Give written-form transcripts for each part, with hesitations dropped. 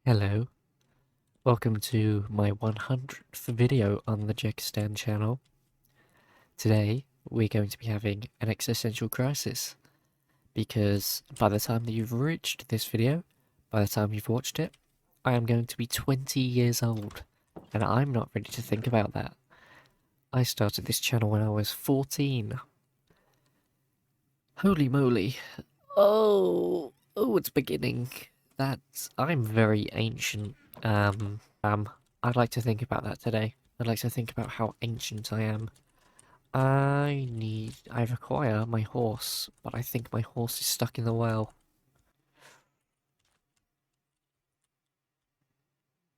Hello, welcome to my 100th video on the Jckistan channel. Today, we're going to be having an existential crisis, because by the time that you've reached this video, by the time you've watched it, I am going to be 20 years old, and I'm not ready to think about that. I started this channel when I was 14. Holy moly. Oh, it's beginning. I'm very ancient. I'd like to think about that today. I'd like to think about how ancient I am. I require my horse, but I think my horse is stuck in the well.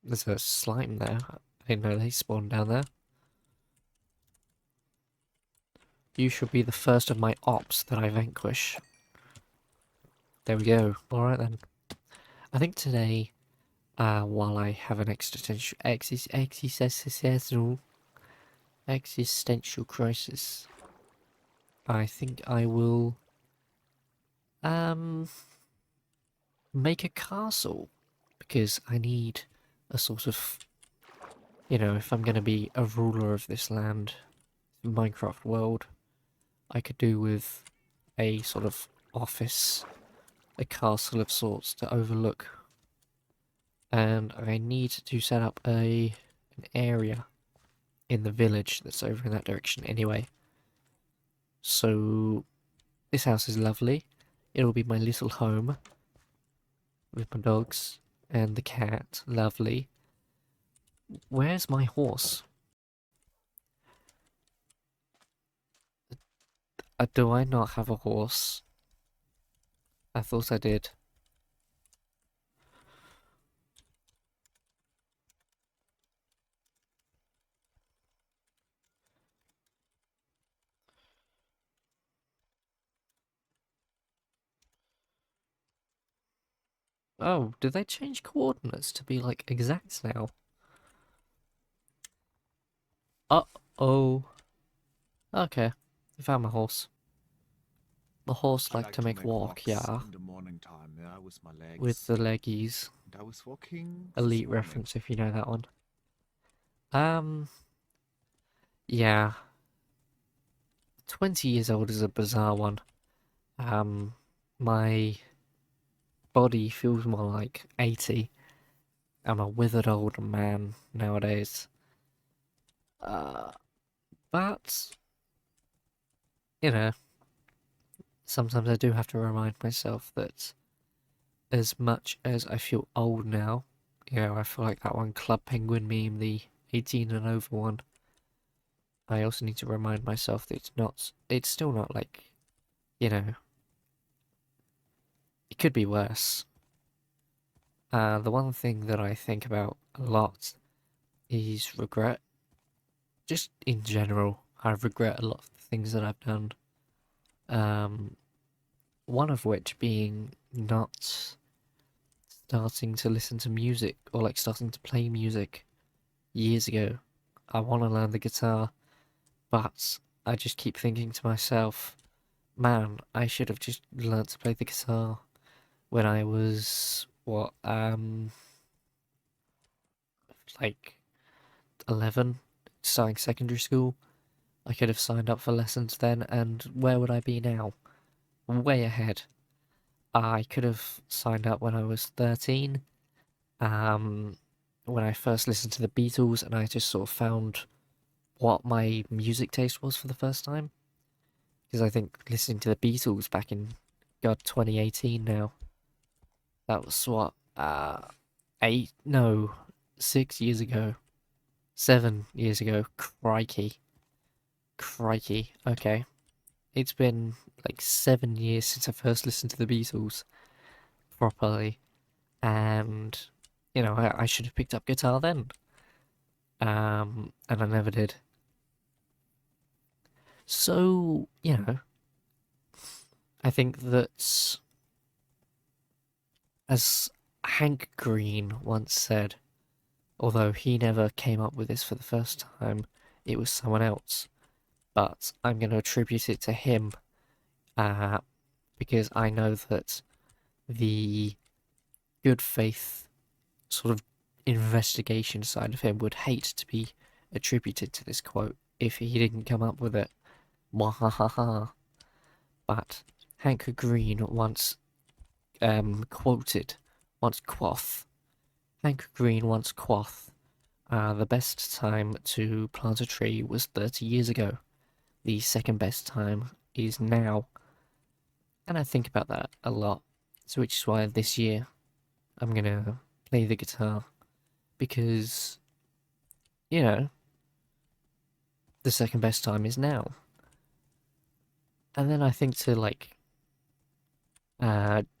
There's a slime there. I didn't know they spawned down there. You should be the first of my ops that I vanquish. There we go. Alright then. I think today, while I have an existential crisis, I think I will, make a castle. Because I need a sort of, if I'm going to be a ruler of this land, Minecraft world, I could do with a sort of office, a castle of sorts to overlook. And I need to set up an area in the village that's over in that direction anyway. So this house is lovely. It'll be my little home with my dogs and the cat. Lovely. Where's my horse? Do I not have a horse? I thought I did. Oh, did they change coordinates to be like exact now? Uh-oh. Okay, I found my horse. The horse I liked like to to make make walk, walks yeah. in the morning time, yeah, with my With legs. the leggies. And I was walking this Elite morning. reference if you know that one. Um, yeah. 20 years old is a bizarre one. My body feels more like 80. I'm a withered old man nowadays. Uh, but, you know, sometimes I do have to remind myself that as much as I feel old now, I feel like that one Club Penguin meme, the 18 and over one. I also need to remind myself that it's still not like, you know, it could be worse. The one thing that I think about a lot is regret. Just in general, I regret a lot of the things that I've done. Um, one of which being not starting to listen to music or like starting to play music years ago. I want to learn the guitar, but I just keep thinking to myself, man, I should have just learnt to play the guitar when I was, like 11, starting secondary school. I could have signed up for lessons then, and where would I be now? Way ahead. I could have signed up when I was 13, when I first listened to the Beatles, and I just sort of found what my music taste was for the first time. Because I think listening to the Beatles back in, God, 2018 now, that was what, 6 years ago, 7 years ago. Crikey. Crikey. Okay. It's been like 7 years since I first listened to the Beatles properly, and I should have picked up guitar then. And I never did. So, I think that, as Hank Green once said, although he never came up with this for the first time, it was someone else. But I'm going to attribute it to him, uh, because I know that the good faith sort of investigation side of him would hate to be attributed to this quote if he didn't come up with it. Mwahaha. But Hank Green quoth. Hank Green once quoth, the best time to plant a tree was 30 years ago. The second best time is now. And I think about that a lot. So which is why this year I'm gonna play the guitar. Because, you know, the second best time is now. And then I think to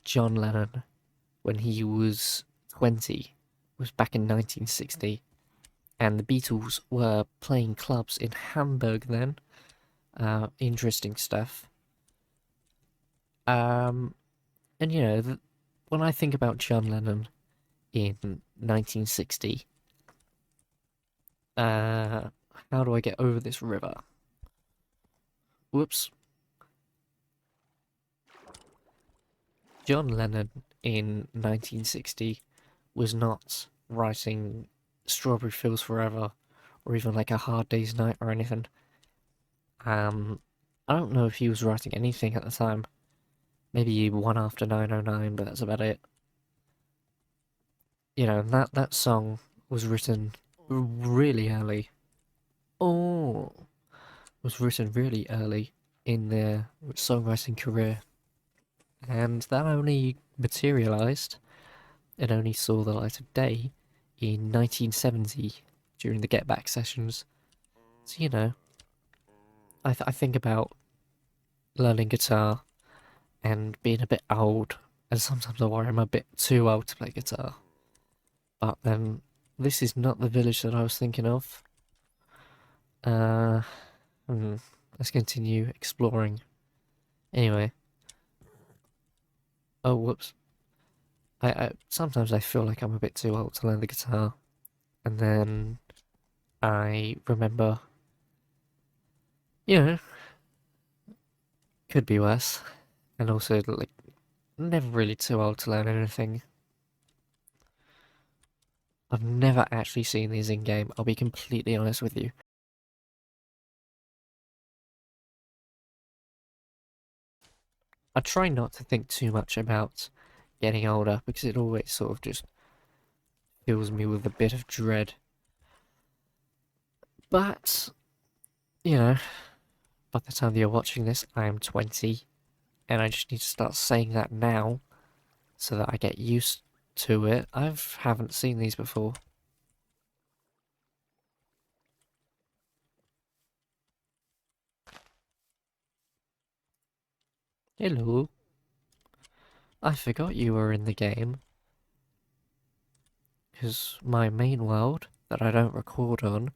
John Lennon when he was 20, was back in 1960, and the Beatles were playing clubs in Hamburg then. Interesting stuff. And you know, when I think about John Lennon in 1960, how do I get over this river? Whoops. John Lennon in 1960 was not writing Strawberry Fields Forever or even like A Hard Day's Night or anything. I don't know if he was writing anything at the time. Maybe One After 909, but that's about it. You know, that song was written really early. Oh, was written really early in their songwriting career. And that only materialized, it only saw the light of day in 1970 during the Get Back sessions. So, you know, I think about learning guitar and being a bit old, and sometimes I worry I'm a bit too old to play guitar. But then, this is not the village that I was thinking of. Uh, let's continue exploring. Anyway. Oh, whoops. I sometimes I feel like I'm a bit too old to learn the guitar, and then I remember, you know, could be worse, and also like never really too old to learn anything. I've never actually seen these in game. I'll be completely honest with you. I try not to think too much about getting older because it always sort of just fills me with a bit of dread. But, you know, by the time you're watching this, I am 20, and I just need to start saying that now so that I get used to it. I haven't seen these before. Hello. I forgot you were in the game. Because my main world, that I don't record on,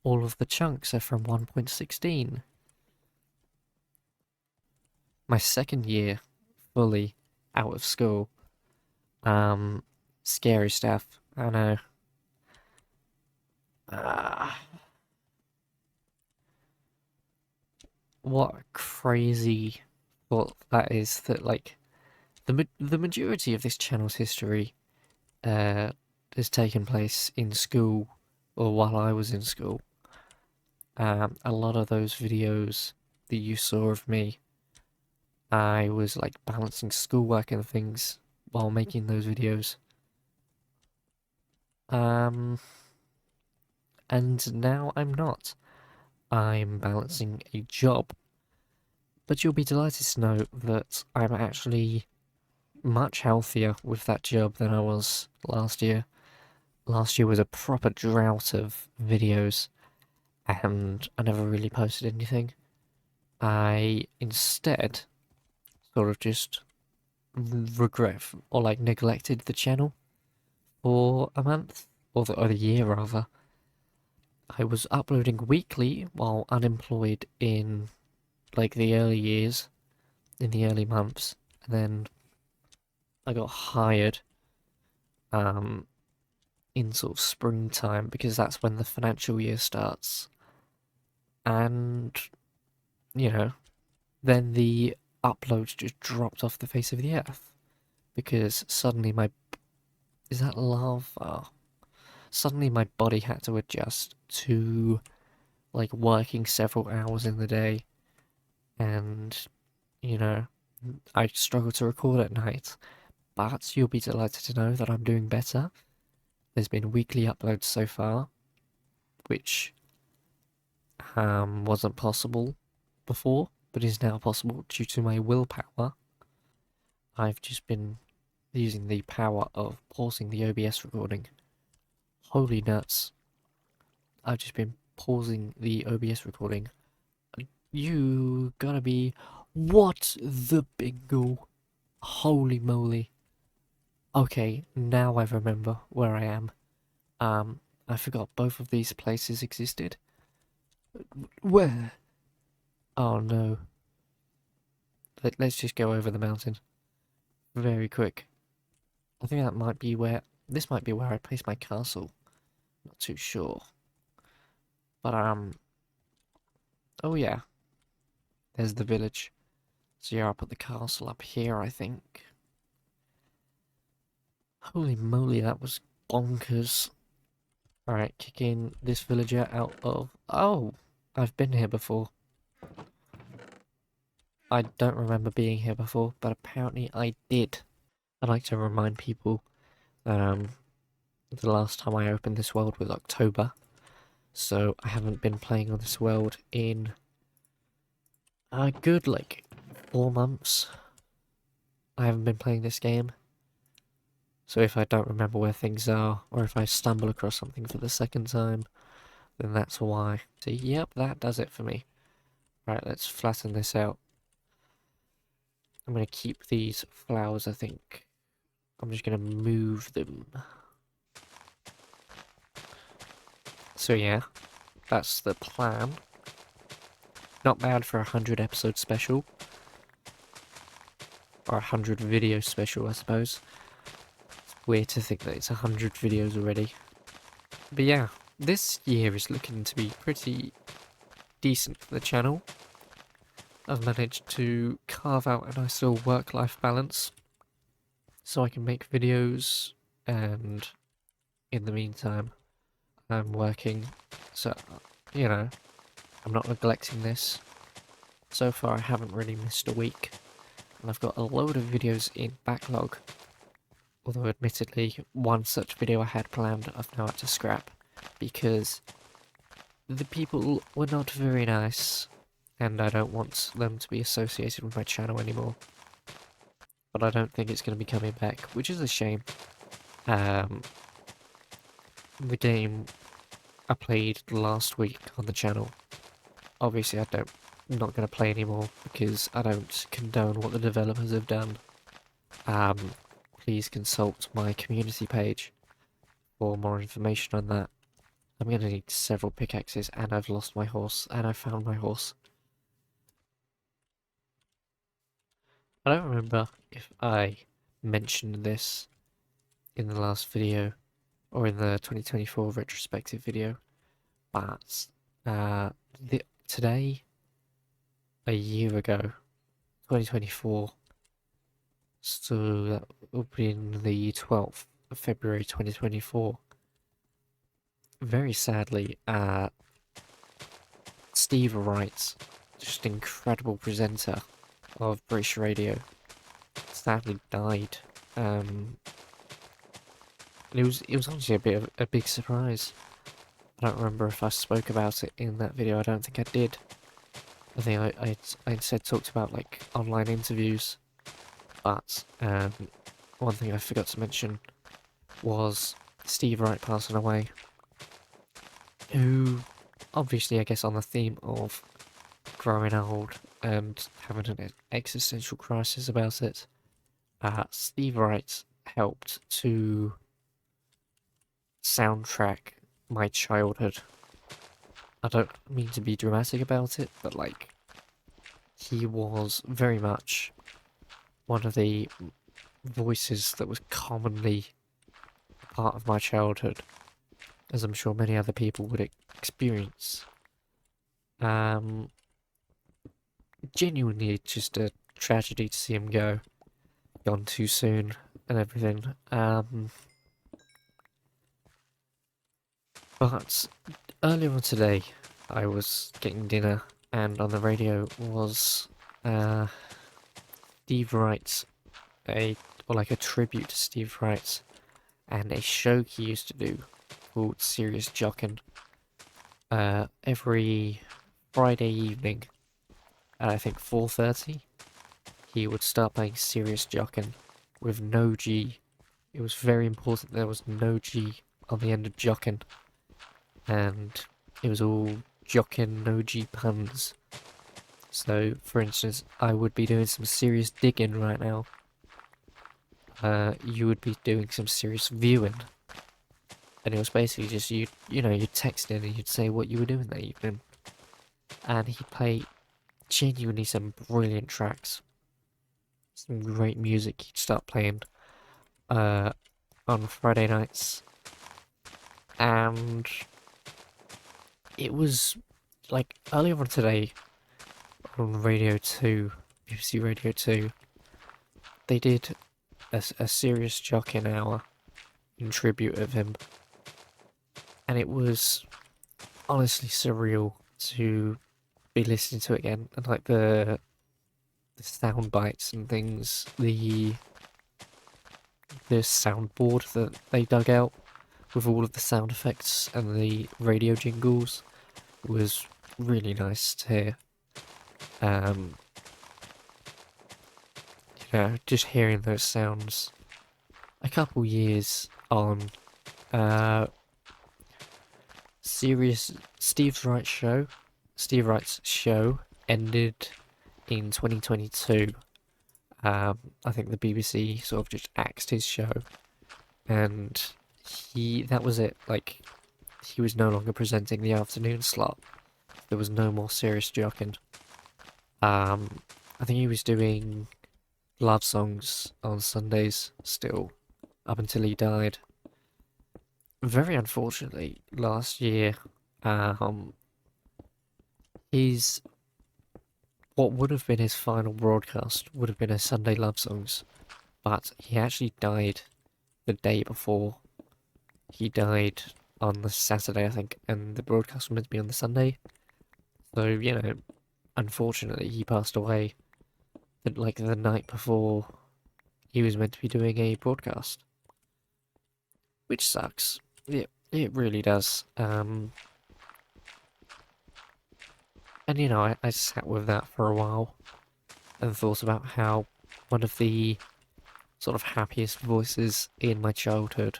all of the chunks are from 1.16. My second year, fully out of school. Scary stuff, I know. Ah, what a crazy thought that is, that like, the majority of this channel's history has taken place in school, or while I was in school. A lot of those videos that you saw of me, I was like balancing schoolwork and things while making those videos. And now I'm not. I'm balancing a job. But you'll be delighted to know that I'm actually much healthier with that job than I was last year. Last year was a proper drought of videos, and I never really posted anything. I instead sort of just regret or like neglected the channel for a month, or the year rather. I was uploading weekly while unemployed in like the early years, in the early months, and then I got hired in sort of springtime because that's when the financial year starts. And you know, then the uploads just dropped off the face of the earth because suddenly my Is that lava? Suddenly my body had to adjust to like working several hours in the day, and you know, I struggle to record at night. But you'll be delighted to know that I'm doing better. There's been weekly uploads so far, which wasn't possible before, but is now possible due to my willpower. I've just been using the power of pausing the OBS recording. Holy nuts. I've just been pausing the OBS recording. You gotta be... What the bingo? Holy moly. Okay, now I remember where I am. I forgot both of these places existed. Where? Oh no. Let's just go over the mountain. Very quick. I think that might be where... This might be where I placed my castle. Not too sure. But, oh yeah. There's the village. So yeah, I'll put the castle up here, I think. Holy moly, that was bonkers. Alright, kicking this villager out of... Oh! I've been here before. I don't remember being here before, but apparently I did. I'd like to remind people that, the last time I opened this world was October. So I haven't been playing on this world in a good, like, 4 months. I haven't been playing this game. So if I don't remember where things are, or if I stumble across something for the second time, then that's why. So yep, that does it for me. Right, let's flatten this out. I'm going to keep these flowers, I think. I'm just going to move them. So yeah, that's the plan. Not bad for a 100 episode special. Or a 100 video special, I suppose. It's weird to think that it's 100 videos already. But yeah, this year is looking to be pretty decent for the channel. I've managed to carve out a nice little work-life balance so I can make videos, and in the meantime I'm working, so you know, I'm not neglecting this. So far I haven't really missed a week, and I've got a load of videos in backlog, although admittedly one such video I had planned I've now had to scrap because the people were not very nice, and I don't want them to be associated with my channel anymore. But I don't think it's going to be coming back, which is a shame. The game I played last week on the channel, obviously I'm not going to play anymore because I don't condone what the developers have done. Please consult my community page for more information on that. I'm going to need several pickaxes, and I've lost my horse, and I found my horse. I don't remember if I mentioned this in the last video, or in the 2024 retrospective video, but today, a year ago, 2024, so that would be the 12th of February 2024, very sadly, Steve Wright, just an incredible presenter of British radio, sadly died. It was honestly a bit of a big surprise. I don't remember if I spoke about it in that video. I don't think I did. I think I instead talked about like online interviews. But one thing I forgot to mention was Steve Wright passing away, who obviously, I guess, on the theme of growing old and having an existential crisis about it, Steve Wright helped to soundtrack my childhood. I don't mean to be dramatic about it, but like, he was very much one of the voices that was commonly part of my childhood, as I'm sure many other people would experience. Genuinely just a tragedy to see him go, gone too soon and everything. But earlier on today, I was getting dinner, and on the radio was uh, Steve Wright's or like a tribute to Steve Wright, and a show he used to do called Serious Jockin'. Every Friday evening at I think 4:30, he would start playing Serious Jockin' with no G. It was very important there was no G on the end of Jockin', and it was all Jockin' no G puns. So, for instance, I would be doing some serious digging right now. You would be doing some serious viewing. And it was basically just you'd text in and you'd say what you were doing that evening. And he'd play genuinely some brilliant tracks. Some great music he'd start playing on Friday nights. And it was like earlier on today on Radio 2, BBC Radio 2, they did a serious jockeying hour in tribute of him. And it was honestly surreal to be listening to it again, and like the sound bites and things, the soundboard that they dug out with all of the sound effects and the radio jingles was really nice to hear. Um, just hearing those sounds a couple years on uh serious Steve Wright's show ended in 2022. I think the BBC sort of just axed his show, and that was it. Like, he was no longer presenting the afternoon slot. There was no more serious joking. I think he was doing love songs on Sundays still, up until he died. Very unfortunately, last year, um, his what would have been his final broadcast would have been a Sunday love songs, but he actually died the day before. He died on the Saturday, I think, and the broadcast was meant to be on the Sunday. So, unfortunately, he passed away like the night before he was meant to be doing a broadcast, which sucks. It really does. And I sat with that for a while and thought about how one of the sort of happiest voices in my childhood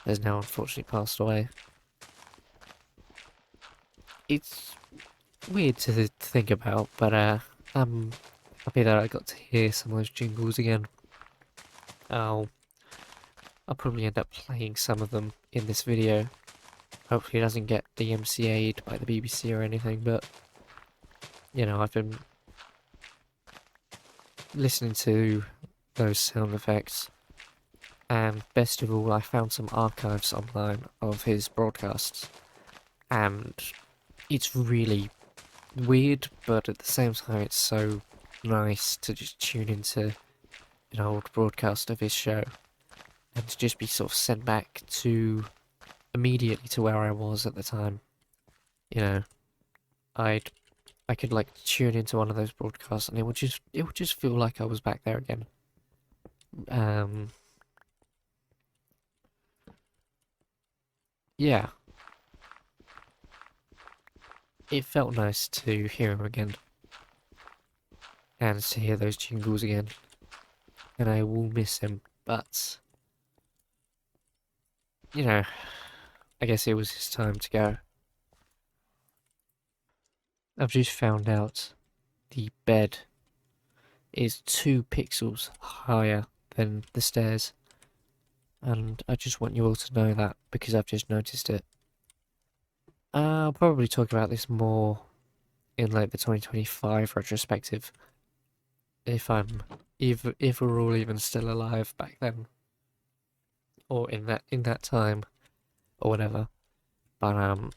has now unfortunately passed away. It's weird to think about, but I'm happy that I got to hear some of those jingles again. I'll I'll probably end up playing some of them in this video. Hopefully it doesn't get DMCA'd by the BBC or anything, but I've been listening to those sound effects, and best of all, I found some archives online of his broadcasts, and it's really weird, but at the same time it's so nice to just tune into an old broadcast of his show and to just be sort of sent back to immediately to where I was at the time. You know, I could like tune into one of those broadcasts and it would just feel like I was back there again. Um yeah, it felt nice to hear him again and to hear those jingles again. And I will miss him, but I guess it was his time to go. I've just found out the bed is 2 pixels higher than the stairs, and I just want you all to know that because I've just noticed it. I'll probably talk about this more in like the 2025 retrospective if we're all even still alive back then, or in that time or whatever. But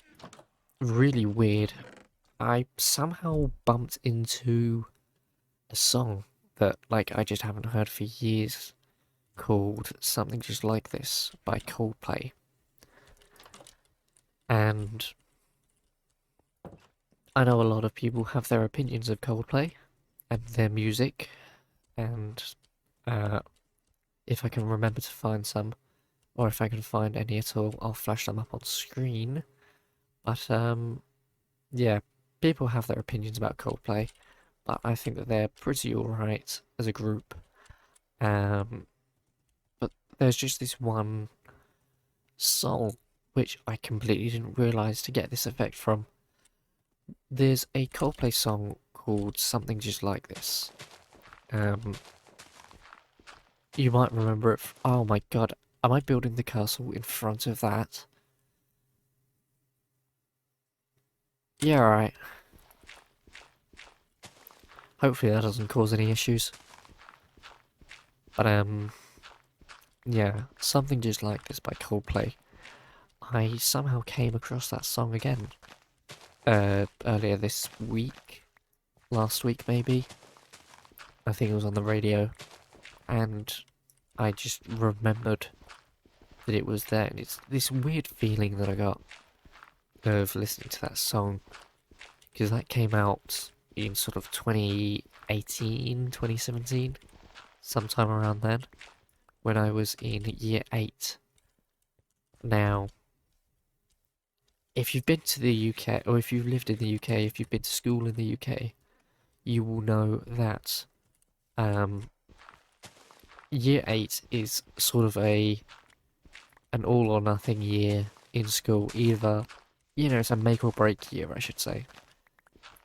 really weird. I somehow bumped into a song that like I just haven't heard for years, called Something Just Like This by Coldplay. And I know a lot of people have their opinions of Coldplay and their music, and uh, if I can remember to find some, or if I can find any at all, I'll flash them up on screen. But yeah, people have their opinions about Coldplay, but I think that they're pretty alright as a group. Um, but there's just this one song which I completely didn't realise to get this effect from. There's a Coldplay song called Something Just Like This. Um, you might remember it. Oh my god, am I building the castle in front of that? Yeah, alright. Hopefully that doesn't cause any issues. But yeah, Something Just Like This by Coldplay. I somehow came across that song again. Earlier this week. Last week maybe. I think it was on the radio. And I just remembered that it was there. And it's this weird feeling that I got of listening to that song. Because that came out in sort of 2018, 2017. Sometime around then. When I was in year 8. Now, if you've been to the UK, or if you've lived in the UK, if you've been to school in the UK, you will know that um, year 8 is sort of an all or nothing year in school. Either, it's a make or break year, I should say.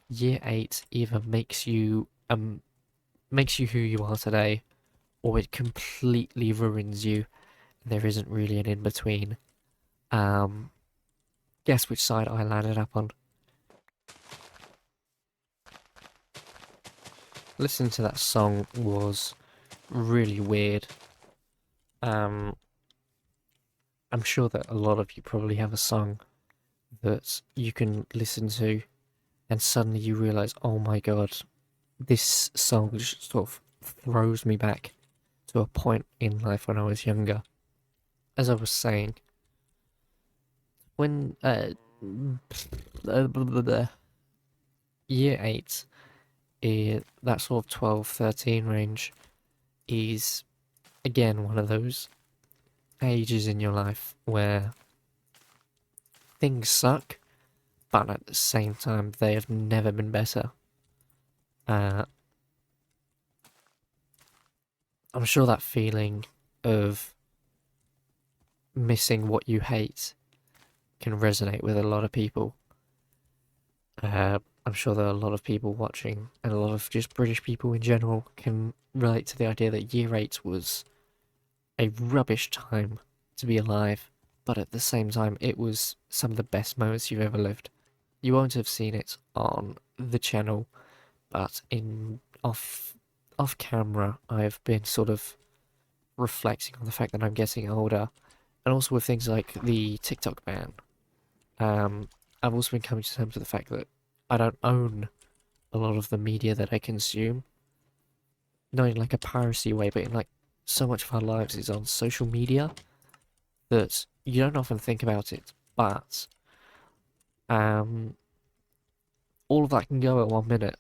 Year 8 either makes you who you are today, or it completely ruins you. There isn't really an in between. Um, guess which side I landed up on. Listening to that song was really weird. Um, I'm sure that a lot of you probably have a song that you can listen to and suddenly you realize, oh my god, this song just sort of throws me back to a point in life when I was younger. As I was saying, when year 8, that sort of 12, 13 range is again one of those ages in your life where things suck, but at the same time, they have never been better. Uh, I'm sure that feeling of missing what you hate can resonate with a lot of people. I'm sure there are a lot of people watching, and a lot of just British people in general can relate to the idea that year 8 was a rubbish time to be alive, but at the same time, it was some of the best moments you've ever lived. You won't have seen it on the channel, but in off camera, I've been sort of reflecting on the fact that I'm getting older, and also with things like the TikTok ban. I've also been coming to terms with the fact that I don't own a lot of the media that I consume, not in like a piracy way, but in like so much of our lives is on social media that you don't often think about it, but um, all of that can go at 1 minute.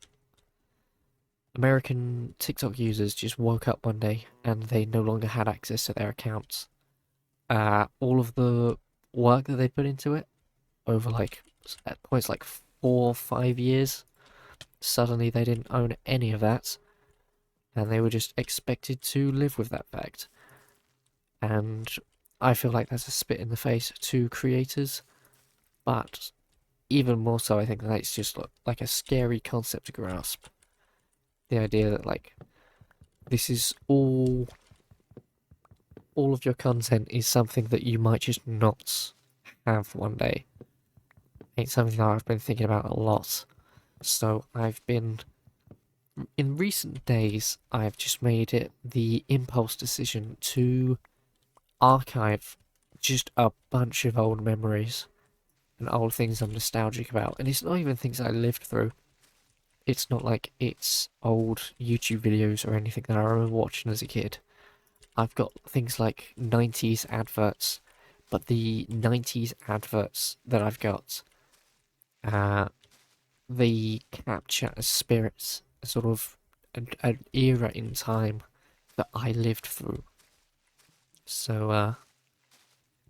American TikTok users just woke up one day and they no longer had access to their accounts. All of the work that they put into it over like at points like 4 or 5 years, suddenly they didn't own any of that, and they were just expected to live with that fact. And I feel like that's a spit in the face to creators, but even more so, I think that's just like a scary concept to grasp. The idea that like this is all of your content is something that you might just not have one day. It's something that I've been thinking about a lot. So in recent days, I've just made it the impulse decision to archive just a bunch of old memories and old things I'm nostalgic about. And it's not even things I lived through. It's not like it's old YouTube videos or anything that I remember watching as a kid. I've got things like 90s adverts, but the 90s adverts that I've got, they capture a spirit, a sort of an era in time that I lived through. So,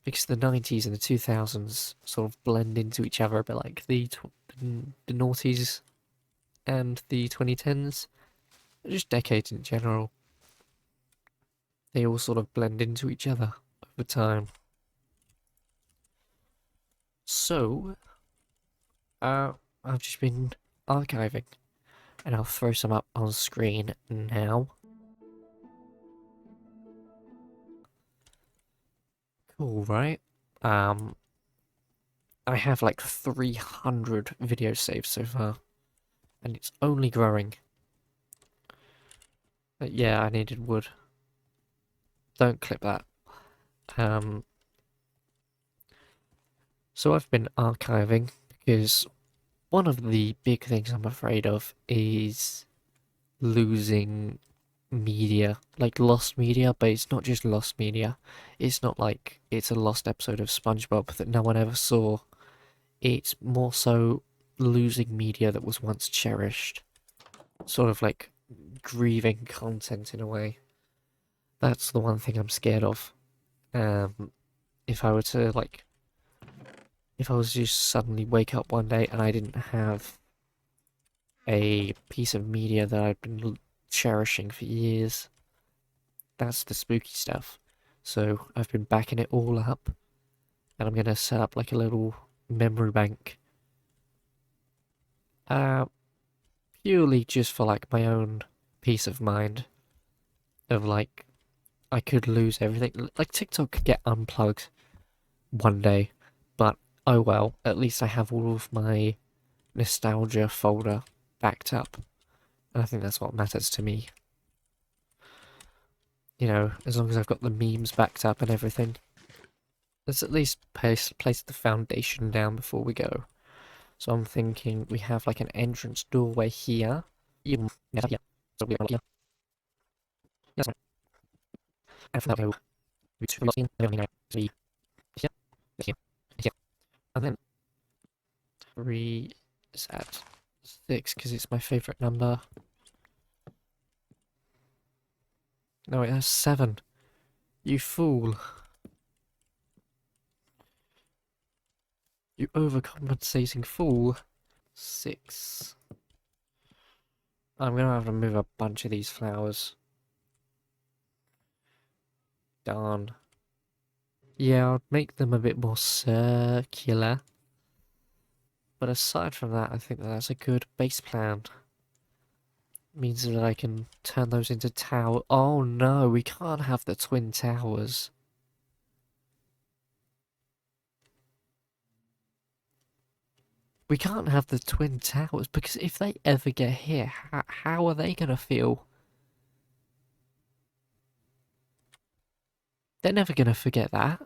because the 90s and the 2000s sort of blend into each other a bit like the noughties and the 2010s, just decades in general, they all sort of blend into each other over time. So, I've just been archiving, and I'll throw some up on screen now. Cool, right? I have like 300 videos saved so far, and it's only growing. But yeah, I needed wood. Don't clip that. Um, so I've been archiving because one of the big things I'm afraid of is losing media, like lost media, but it's not just lost media. It's not like it's a lost episode of SpongeBob that no one ever saw. It's more so losing media that was once cherished. Sort of like grieving content in a way. That's the one thing I'm scared of. If I were to like, if I was to just suddenly wake up one day and I didn't have a piece of media that I've been cherishing for years, that's the spooky stuff. So I've been backing it all up, and I'm gonna set up like a little memory bank. Uh, Purely just for like my own peace of mind. Of like, I could lose everything. Like TikTok could get unplugged one day, but oh well. At least I have all of my nostalgia folder backed up, and I think that's what matters to me. You know, as long as I've got the memes backed up and everything. Let's at least place the foundation down before we go. So I'm thinking we have like an entrance doorway here. Even yeah, so we are here. Yes, and from that go to the in and here, here, here, and then 3 is at 6 because it's my favourite number. No, it has 7. You fool! You overcompensating fool! 6. I'm gonna have to move a bunch of these flowers. Darn. Yeah, I'll make them a bit more circular. But aside from that, I think that's a good base plan. Means that I can turn those into tower. Oh no, we can't have the twin towers. We can't have the twin towers because if they ever get hit, how are they gonna feel? They're never gonna forget that.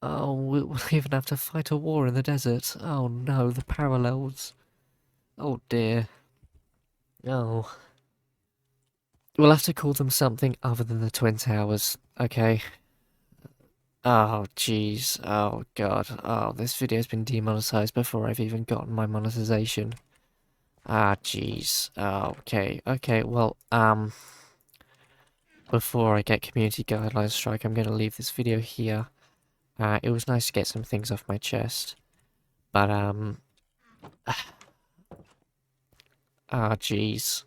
Oh, we'll even have to fight a war in the desert. Oh no, the parallels. Oh dear. Oh. We'll have to call them something other than the Twin Towers, okay? Oh, jeez. Oh, God. Oh, this video's been demonetized before I've even gotten my monetization. Ah, jeez. Oh, okay. Okay, well, before I get community guidelines strike, I'm gonna leave this video here. It was nice to get some things off my chest. But, ah, jeez.